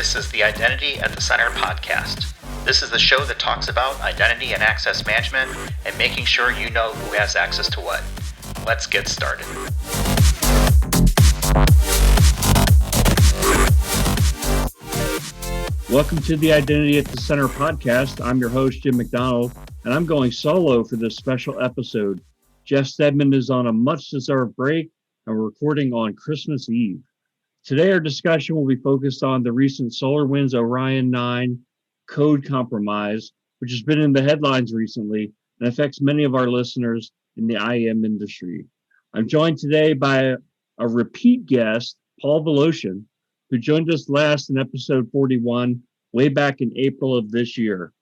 This is the Identity at the Center podcast. This is the show that talks about identity and access management and making sure you know who has access to what. Let's get started. Welcome to the Identity at the Center podcast. I'm your host, Jim McDonald, and I'm going solo for this special episode. Jeff Stedman is on a much-deserved break, and we're recording on Christmas Eve. Today, our discussion will be focused on the recent SolarWinds Orion 9 code compromise, which has been in the headlines recently and affects many of our listeners in the IAM industry. I'm joined today by a repeat guest, Paul Volosen, who joined us last in episode 41, way back in April of this year.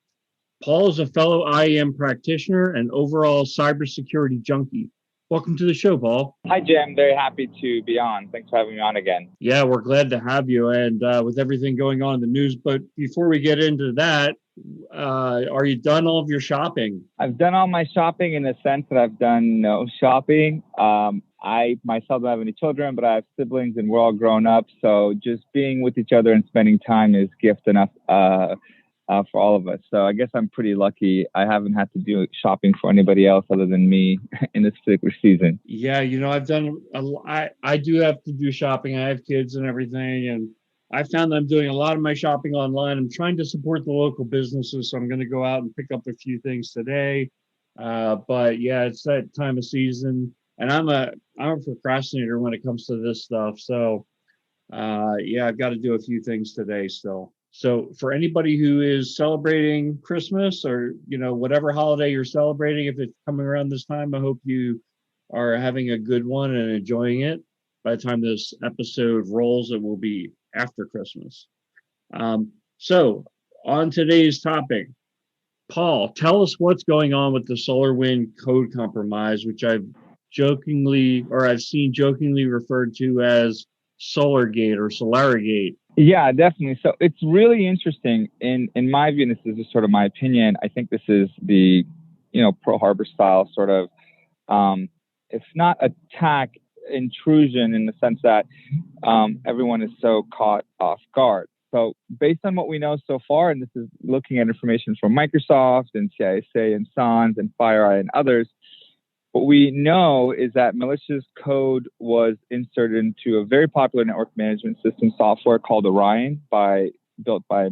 Paul is a fellow IAM practitioner and overall cybersecurity junkie. Welcome to the show, Paul. Hi, Jim. Very happy to be on. Thanks for having me on again. Yeah, we're glad to have you, and with everything going on in the news. But before we get into that, are you done all of your shopping? I've done all my shopping in the sense that I've done no shopping. I myself don't have any children, but I have siblings and we're all grown up. So just being with each other and spending time is gift enough for all of us. So I guess I'm pretty lucky. I haven't had to do shopping for anybody else other than me in this particular season. Yeah, I've done, I do have to do shopping. I have kids and everything. And I found that I'm doing a lot of my shopping online. I'm trying to support the local businesses. So I'm going to go out and pick up a few things today. But yeah, it's that time of season. And I'm a procrastinator when it comes to this stuff. So yeah, I've got to do a few things today still. So for anybody who is celebrating Christmas or, whatever holiday you're celebrating, if it's coming around this time, I hope you are having a good one and enjoying it. By the time this episode rolls, it will be after Christmas. So on today's topic, Paul, tell us what's going on with the SolarWinds code compromise, which I've seen jokingly referred to as SolarGate or SolarGate. Yeah, definitely. So it's really interesting in my view, and this is just sort of my opinion. I think this is the, Pearl Harbor style sort of, it's not attack, intrusion in the sense that everyone is so caught off guard. So based on what we know so far, and this is looking at information from Microsoft and CISA and SONS and FireEye and others, what we know is that malicious code was inserted into a very popular network management system software called Orion, built by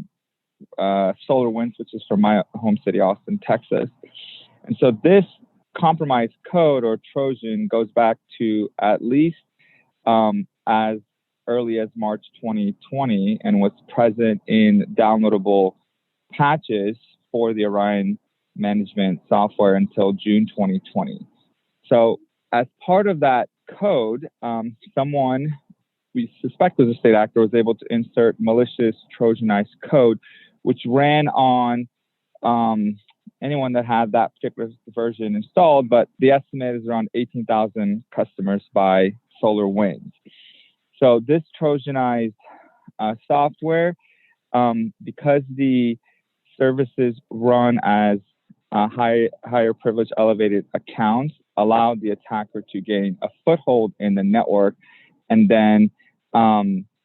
SolarWinds, which is from my home city, Austin, Texas. And so this compromised code or Trojan goes back to at least as early as March 2020 and was present in downloadable patches for the Orion management software until June 2020. So as part of that code, someone we suspect was a state actor was able to insert malicious Trojanized code, which ran on anyone that had that particular version installed, but the estimate is around 18,000 customers by SolarWinds. So this Trojanized software, because the services run as higher privilege elevated accounts, allowed the attacker to gain a foothold in the network and then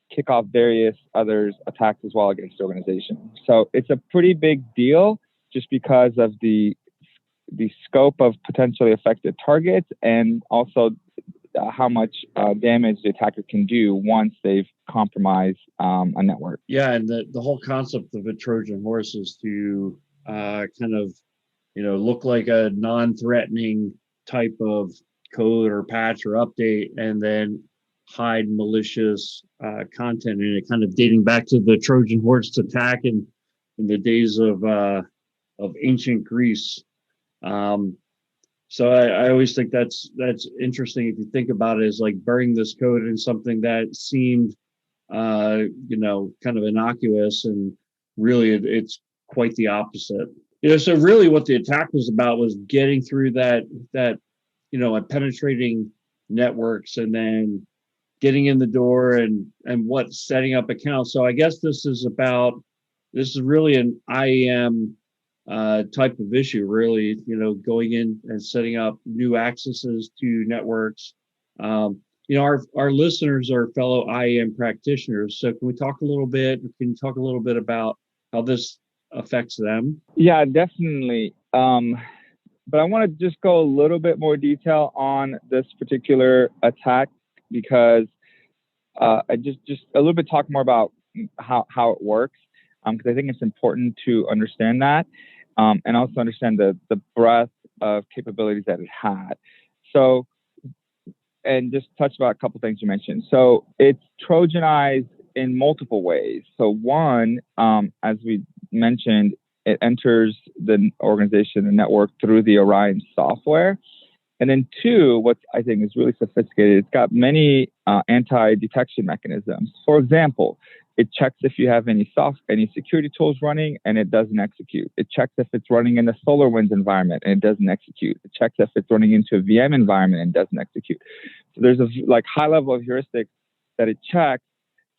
kick off various other attacks as well against the organization. So it's a pretty big deal just because of the scope of potentially affected targets and also how much damage the attacker can do once they've compromised a network. Yeah, and the whole concept of a Trojan horse is to kind of, look like a non-threatening type of code or patch or update and then hide malicious content in it, kind of dating back to the Trojan horse attack in the days of ancient Greece. So I always think that's interesting if you think about it, is like burying this code in something that seemed kind of innocuous, and really it's quite the opposite. So really what the attack was about was getting through that and penetrating networks and then getting in the door and setting up accounts. So I guess this is really an IAM type of issue, really, going in and setting up new accesses to networks. our listeners are fellow IAM practitioners. So can you talk a little bit about how this affects them? Yeah, definitely. But I want to just go a little bit more detail on this particular attack because I just a little bit talk more about how it works because I think it's important to understand that and also understand the breadth of capabilities that it had. So, and just touch about a couple things you mentioned. So it's Trojanized in multiple ways. So one, as we mentioned, it enters the organization, the network through the Orion software. And then two, what I think is really sophisticated, it's got many anti-detection mechanisms. For example, it checks if you have any security tools running and it doesn't execute. It checks if it's running in a SolarWinds environment and it doesn't execute. It checks if it's running into a VM environment and doesn't execute. So there's a high level of heuristics that it checks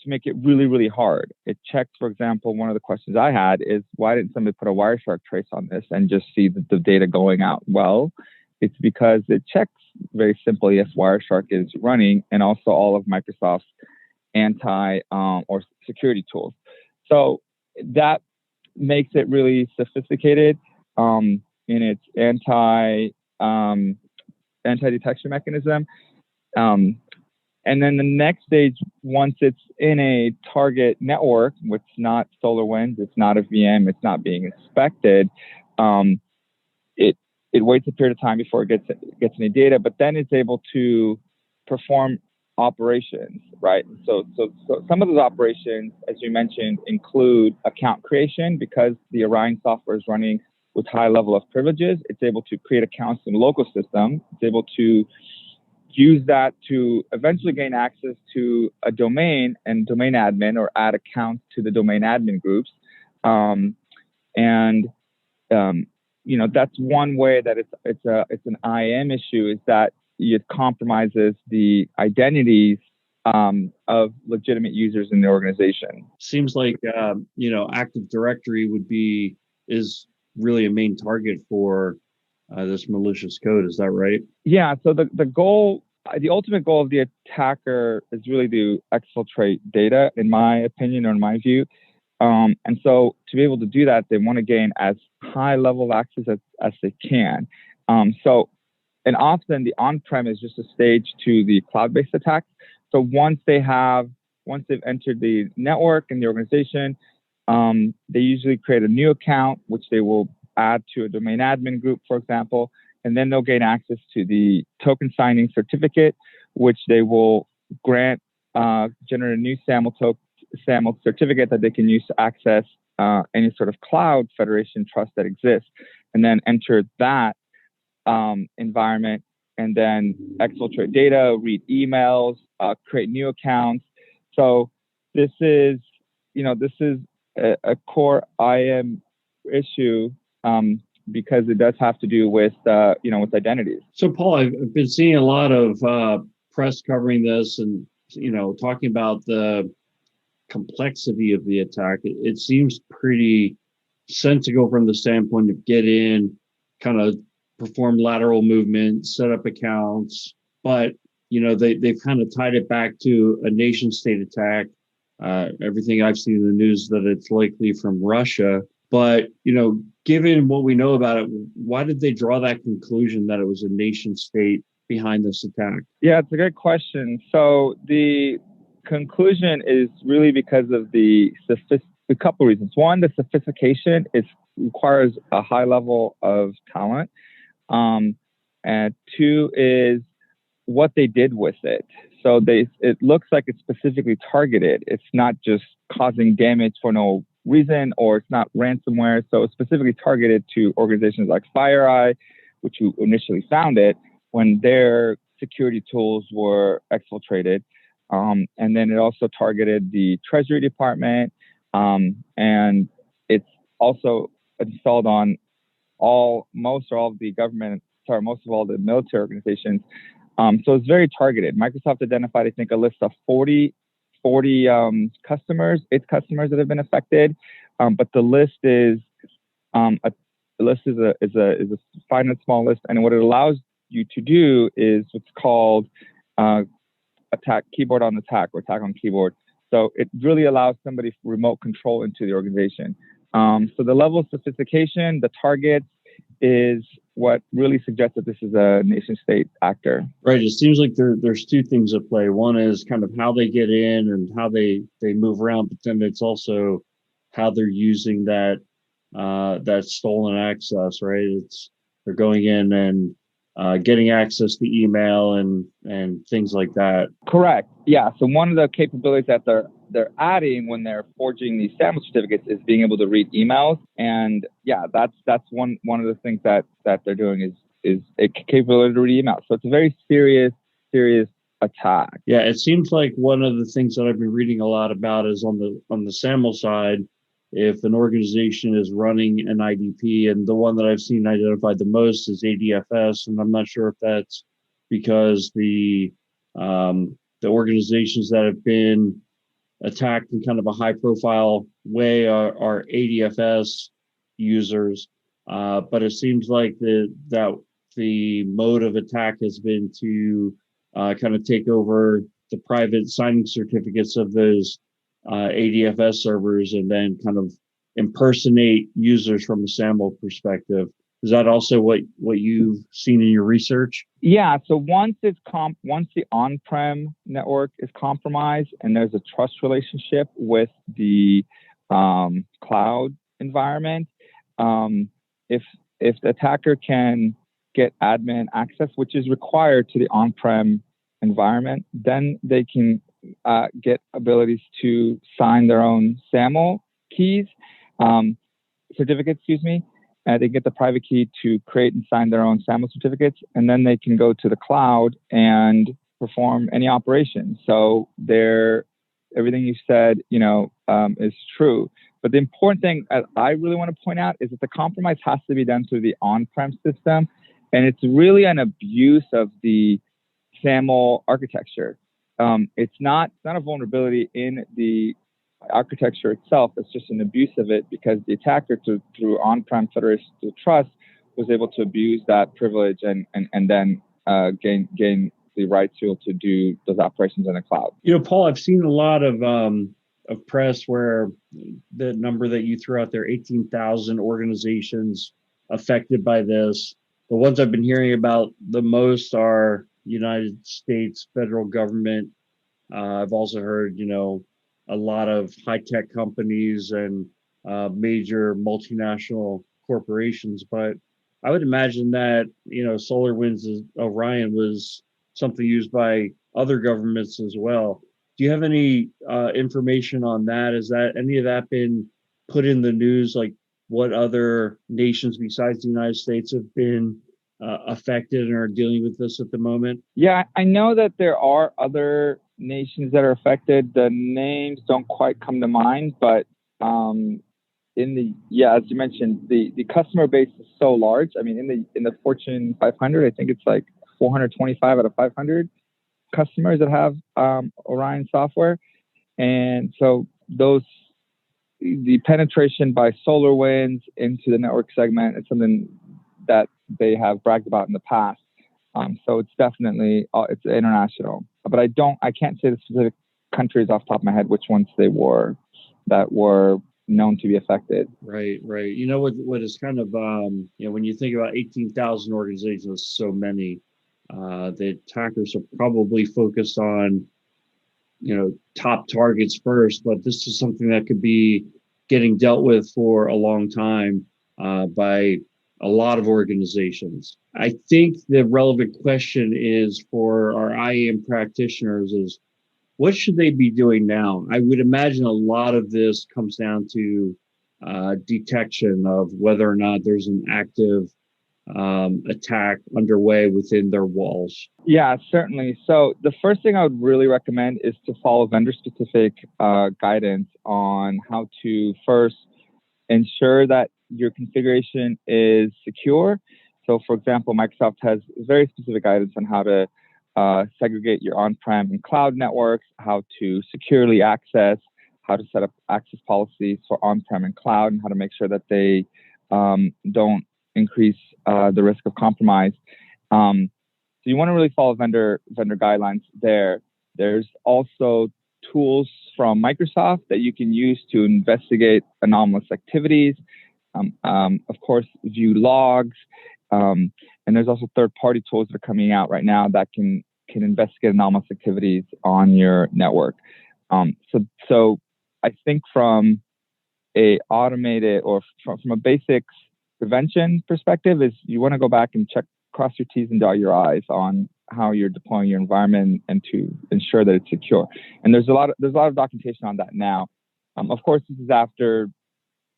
to make it really, really hard. It checks, for example, one of the questions I had is why didn't somebody put a Wireshark trace on this and just see the data going out? Well, it's because it checks very simply if Wireshark is running and also all of Microsoft's anti or security tools. So that makes it really sophisticated in its anti-detection mechanism. And then the next stage, once it's in a target network, which is not SolarWinds, it's not a VM, it's not being inspected, it waits a period of time before it gets any data, but then it's able to perform operations, right? So some of those operations, as you mentioned, include account creation because the Orion software is running with high level of privileges. It's able to create accounts in the local system. It's able to use that to eventually gain access to a domain and domain admin or add accounts to the domain admin groups. That's one way that it's an IAM issue is that it compromises the identities of legitimate users in the organization. Seems like Active Directory is really a main target for this malicious code. Is that right? Yeah. So the ultimate goal of the attacker is really to exfiltrate data, in my opinion or in my view. And so to be able to do that, they want to gain as high level of access as they can. And often the on-prem is just a stage to the cloud-based attack. So once they've entered the network and the organization, they usually create a new account, which they will add to a domain admin group, for example, and then they'll gain access to the token signing certificate, which they will generate a new SAML certificate that they can use to access any sort of cloud federation trust that exists, and then enter that environment and then exfiltrate data, read emails, create new accounts. So this is a core IAM issue because it does have to do with with identities. So Paul, I've been seeing a lot of press covering this and talking about the complexity of the attack. It seems pretty sensible from the standpoint of get in, kind of perform lateral movement, set up accounts, but they've kind of tied it back to a nation state attack. Everything I've seen in the news that it's likely from Russia. But given what we know about it, why did they draw that conclusion that it was a nation state behind this attack? Yeah, it's a good question. So the conclusion is really because of a couple of reasons. One, the sophistication requires a high level of talent. And two is what they did with it. So it looks like it's specifically targeted. It's not just causing damage for no reason, or it's not ransomware. So it's specifically targeted to organizations like FireEye, which you initially found it when their security tools were exfiltrated. And then it also targeted the Treasury Department, and it's also installed on most of all the military organizations. So it's very targeted. Microsoft identified, I think, a list of 40 customers, its customers that have been affected. But the list is a finite small list, and what it allows you to do is what's called attack keyboard on attack or attack on keyboard. So it really allows somebody remote control into the organization. So the level of sophistication, the targets, is what really suggests that this is a nation state actor. Right. It seems like there's two things at play. One is kind of how they get in and how they move around, but then it's also how they're using that stolen access. Right. They're going in and getting access to email and things like that. Correct. Yeah. So one of the capabilities that they're adding when they're forging these SAML certificates is being able to read emails. And yeah, that's one of the things that they're doing is a capability to read emails. So it's a very serious attack. Yeah, it seems like one of the things that I've been reading a lot about is on the SAML side, if an organization is running an IDP, and the one that I've seen identified the most is ADFS, and I'm not sure if that's because the organizations that have been attacked in kind of a high profile way are ADFS users, but it seems like that the mode of attack has been to kind of take over the private signing certificates of those ADFS servers and then kind of impersonate users from a SAML perspective. Is that also what you've seen in your research? Yeah. So once the on-prem network is compromised and there's a trust relationship with the cloud environment, if the attacker can get admin access, which is required to the on-prem environment, then they can get abilities to sign their own SAML keys, certificates, excuse me. They get the private key to create and sign their own SAML certificates, and then they can go to the cloud and perform any operation. So everything you said, is true. But the important thing I really want to point out is that the compromise has to be done through the on-prem system, and it's really an abuse of the SAML architecture. It's not a vulnerability in the architecture itself. It's just an abuse of it because the attacker through on-prem federation trust was able to abuse that privilege and then gain the right to do those operations in the cloud. Paul, I've seen a lot of press where the number that you threw out there, 18,000 organizations affected by this. The ones I've been hearing about the most are United States federal government. I've also heard, a lot of high-tech companies and major multinational corporations. But I would imagine that, SolarWinds Orion was something used by other governments as well. Do you have any information on that? Has any of that been put in the news? Like what other nations besides the United States have been affected and are dealing with this at the moment? Yeah, I know that there are other nations that are affected. The names don't quite come to mind, but as you mentioned, the customer base is so large. I mean, in the Fortune 500, I think it's like 425 out of 500 customers that have Orion software, and so the penetration by SolarWinds into the network segment is something that they have bragged about in the past. So it's definitely it's international, but I can't say the specific countries off the top of my head which ones they were that were known to be affected. Right. What is kind of when you think about 18,000 organizations, so many, the attackers are probably focused on top targets first, but this is something that could be getting dealt with for a long time by a lot of organizations. I think the relevant question is for our IAM practitioners is, what should they be doing now? I would imagine a lot of this comes down to detection of whether or not there's an active attack underway within their walls. Yeah, certainly. So the first thing I would really recommend is to follow vendor-specific guidance on how to first ensure that your configuration is secure. So, for example, Microsoft has very specific guidance on how to segregate your on-prem and cloud networks, how to securely access, how to set up access policies for on-prem and cloud, and how to make sure that they don't increase the risk of compromise. So you want to really follow vendor guidelines there. There's also tools from Microsoft that you can use to investigate anomalous activities. Of course, view logs. And there's also third-party tools that are coming out right now that can investigate anomalous activities on your network. So I think from a automated or from a basics prevention perspective is you want to go back and cross your T's and dot your I's on how you're deploying your environment and to ensure that it's secure. And there's a lot of documentation on that now. Of course, this is after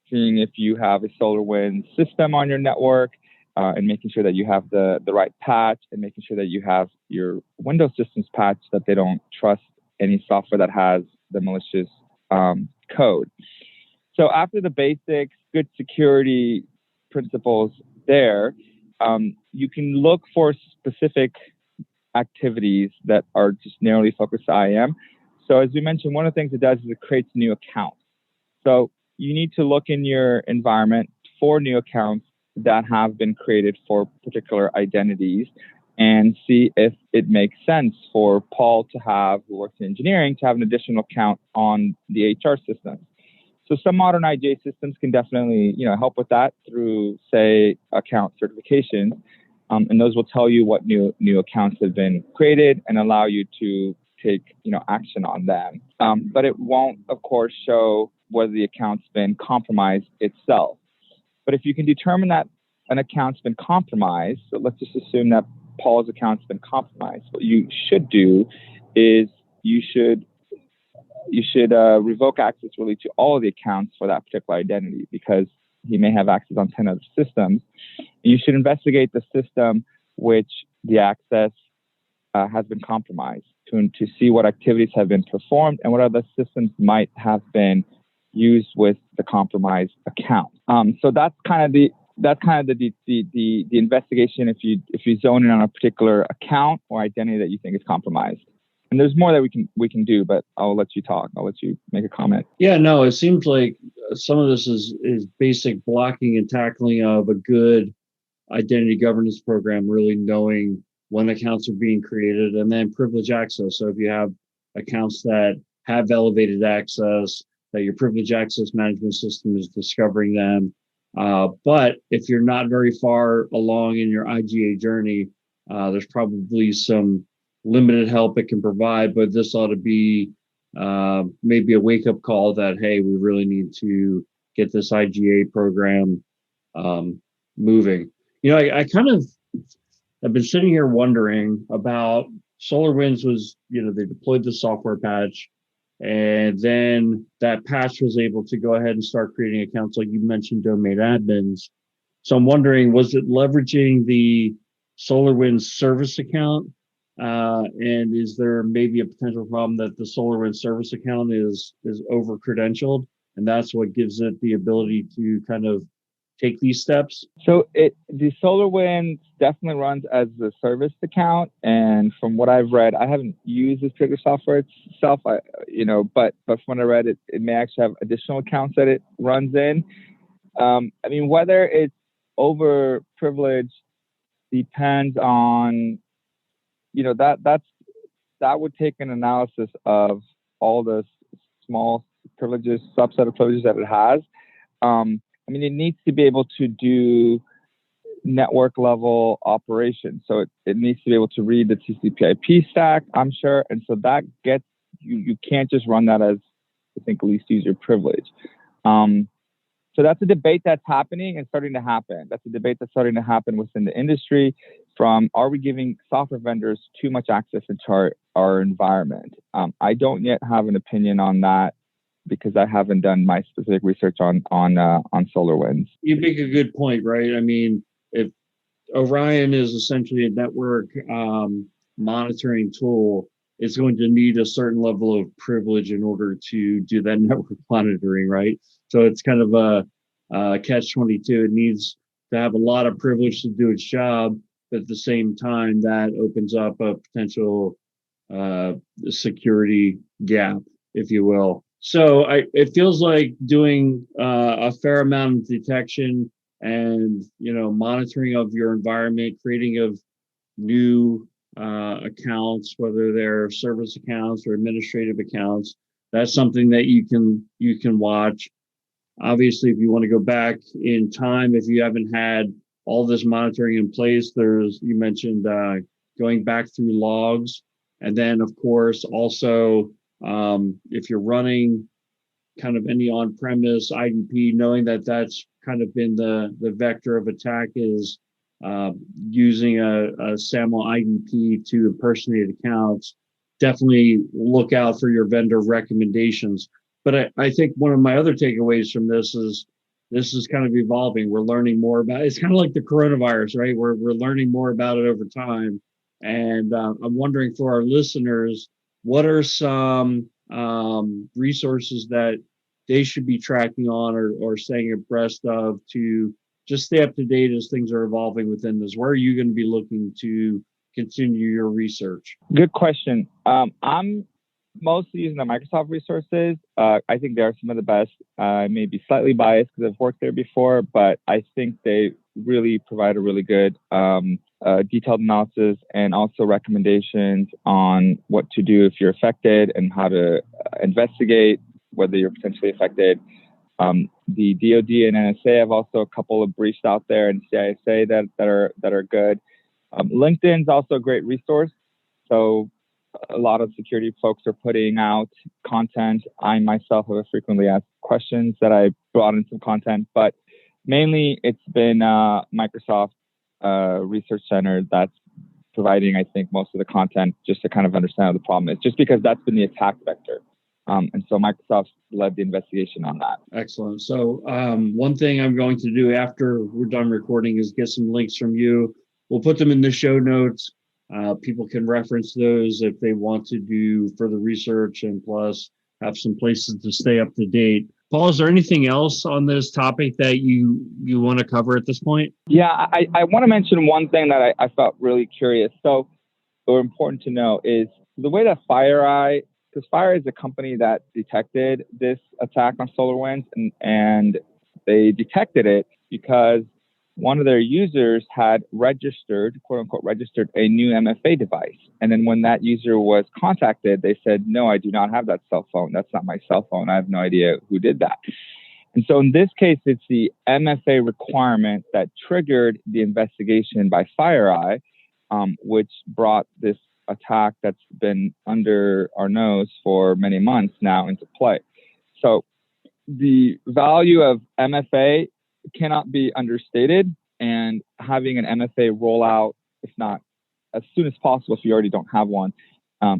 seeing if you have a SolarWinds system on your network and making sure that you have the right patch and making sure that you have your Windows systems patched, that they don't trust any software that has the malicious code. So after the basics, good security principles there, you can look for specific activities that are just narrowly focused to IAM. So as we mentioned, one of the things it does is it creates new accounts. So you need to look in your environment for new accounts that have been created for particular identities and see if it makes sense for Paul to have, who works in engineering, to have an additional account on the HR system. So some modern IGA systems can definitely, help with that through, say, account certifications, and those will tell you what new accounts have been created and allow you to take, action on them. But it won't, of course, show whether the account's been compromised itself. But if you can determine that an account's been compromised, so let's just assume that Paul's account's been compromised, what you should do is you should revoke access really to all of the accounts for that particular identity because he may have access on 10 other systems. You should investigate the system which the access has been compromised to see what activities have been performed and what other systems might have been used with the compromised account. So that's kind of the investigation if you zone in on a particular account or identity that you think is compromised. And there's more that we can do, but I'll let you talk. I'll let you make a comment. Yeah, no, it seems like some of this is basic blocking and tackling of a good identity governance program, really knowing when accounts are being created, and then privilege access. So if you have accounts that have elevated access, that your privilege access management system is discovering them. But if you're not very far along in your IGA journey, there's probably some limited help it can provide, but this ought to be maybe a wake-up call that, hey, we really need to get this IGA program moving. I kind of have been sitting here wondering about SolarWinds was, they deployed the software patch, and then that patch was able to go ahead and start creating accounts like you mentioned, domain admins. So I'm wondering, was it leveraging the SolarWinds service account? And is there maybe a potential problem that the SolarWinds service account is over credentialed, and that's what gives it the ability to kind of take these steps? So the SolarWinds definitely runs as a service account, and from what I've read, I haven't used this particular software itself. But from what I read, it may actually have additional accounts that it runs in. Whether it's over privileged depends on. That would take an analysis of all the small privileges, subset of privileges that it has. It needs to be able to do network level operations. So it needs to be able to read the TCP/IP stack, I'm sure. And so that gets, you can't just run that as, I think, least user privilege. So that's a debate that's happening and starting to happen. That's a debate that's starting to happen within the industry from, are we giving software vendors too much access into our environment? I don't yet have an opinion on that because I haven't done my specific research on SolarWinds. You make a good point, right? If Orion is essentially a network monitoring tool, it's going to need a certain level of privilege in order to do that network monitoring, right? So it's kind of a catch-22. It needs to have a lot of privilege to do its job, but at the same time, that opens up a potential security gap, if you will. So it feels like doing a fair amount of detection and monitoring of your environment, creating of new accounts, whether they're service accounts or administrative accounts. That's something that you can watch. Obviously, if you want to go back in time, if you haven't had all this monitoring in place, you mentioned going back through logs. And then, of course, also, if you're running kind of any on-premise IDP, knowing that that's kind of been the vector of attack is using a SAML IDP to impersonate accounts. Definitely look out for your vendor recommendations. But I think one of my other takeaways from this is kind of evolving. We're learning more about it. It's kind of like the coronavirus, right? We're learning more about it over time. And I'm wondering for our listeners, what are some resources that they should be tracking on or staying abreast of to just stay up to date as things are evolving within this? Where are you going to be looking to continue your research? Good question. I'm mostly using the Microsoft resources. I think they are some of the best. I may be slightly biased because I've worked there before, but I think they really provide a really good detailed analysis and also recommendations on what to do if you're affected and how to investigate whether you're potentially affected. The DoD and NSA have also a couple of briefs out there, and CISA that are good. LinkedIn's also a great resource. So a lot of security folks are putting out content. I myself have frequently asked questions that I brought in some content, but mainly it's been Microsoft Research Center that's providing, I think, most of the content just to kind of understand what the problem is, just because that's been the attack vector. And so Microsoft led the investigation on that. Excellent. So one thing I'm going to do after we're done recording is get some links from you. We'll put them in the show notes. People can reference those if they want to do further research and plus have some places to stay up to date. Paul, is there anything else on this topic that you want to cover at this point? Yeah, I want to mention one thing that I felt really curious. So, or important to know is the way that FireEye, because FireEye is a company that detected this attack on SolarWinds, and they detected it because one of their users had registered, quote unquote, registered a new MFA device. And then when that user was contacted, they said, no, I do not have that cell phone. That's not my cell phone. I have no idea who did that. And so in this case, it's the MFA requirement that triggered the investigation by FireEye, which brought this attack that's been under our nose for many months now into play. So the value of MFA cannot be understated, and having an MFA roll out, if not as soon as possible, if you already don't have one,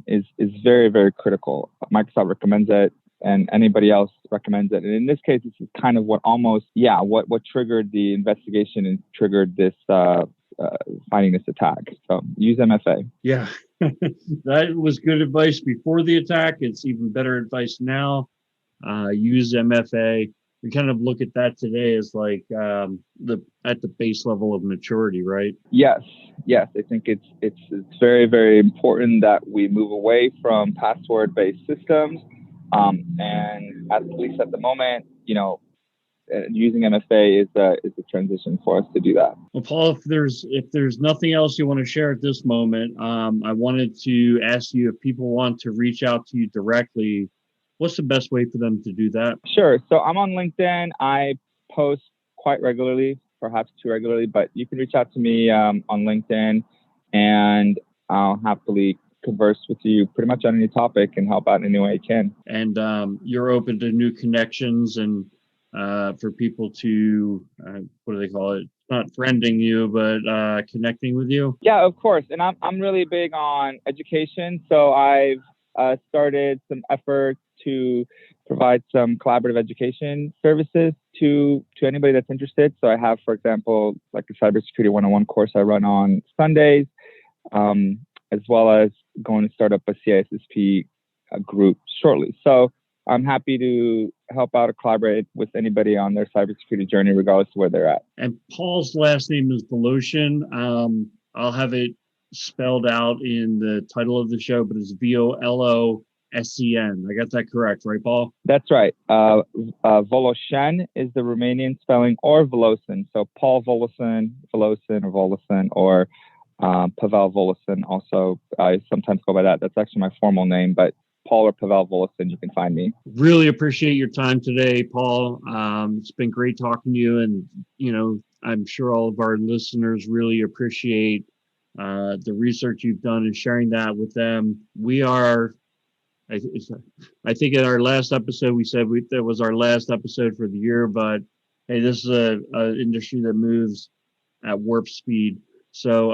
is very, very critical. Microsoft recommends it, and anybody else recommends it. And in this case, this is kind of what triggered the investigation and triggered this finding this attack. So use MFA. Yeah, that was good advice before the attack. It's even better advice now. Use MFA. We kind of look at that today as like at the base level of maturity, right? Yes. I think it's very, very important that we move away from password-based systems, and at least at the moment, using MFA is a transition for us to do that. Well, Paul, if there's nothing else you want to share at this moment, I wanted to ask you if people want to reach out to you directly. What's the best way for them to do that? Sure. So I'm on LinkedIn. I post quite regularly, perhaps too regularly, but you can reach out to me on LinkedIn, and I'll happily converse with you pretty much on any topic and help out in any way I can. And you're open to new connections and for people to, what do they call it? Not friending you, but connecting with you? Yeah, of course. And I'm really big on education. So I've started some efforts to provide some collaborative education services to anybody that's interested. So I have, for example, like a cybersecurity 101 course I run on Sundays, as well as going to start up a CISSP group shortly. So I'm happy to help out or collaborate with anybody on their cybersecurity journey, regardless of where they're at. And Paul's last name is Volosen. I'll have it spelled out in the title of the show, but it's Volosen. I got that correct, right, Paul? That's right. Volosen is the Romanian spelling, or Volosen. So Paul Volosen, or Pavel Volosen, also, I sometimes go by that. That's actually my formal name, but Paul or Pavel Volosen, you can find me. Really appreciate your time today, Paul. It's been great talking to you, and I'm sure all of our listeners really appreciate the research you've done and sharing that with them. We are, I think in our last episode we said that was our last episode for the year, but hey, this is a industry that moves at warp speed. So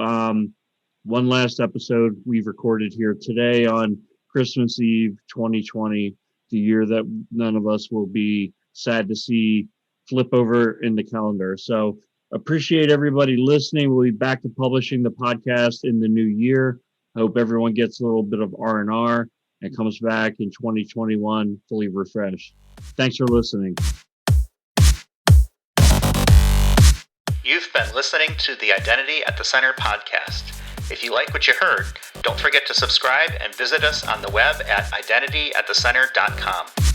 one last episode we've recorded here today on Christmas Eve 2020, the year that none of us will be sad to see flip over in the calendar. So appreciate everybody listening. We'll be back to publishing the podcast in the new year. I hope everyone gets a little bit of R&R and comes back in 2021 fully refreshed. Thanks for listening. You've been listening to the Identity at the Center podcast. If you like what you heard, don't forget to subscribe and visit us on the web at identityatthecenter.com.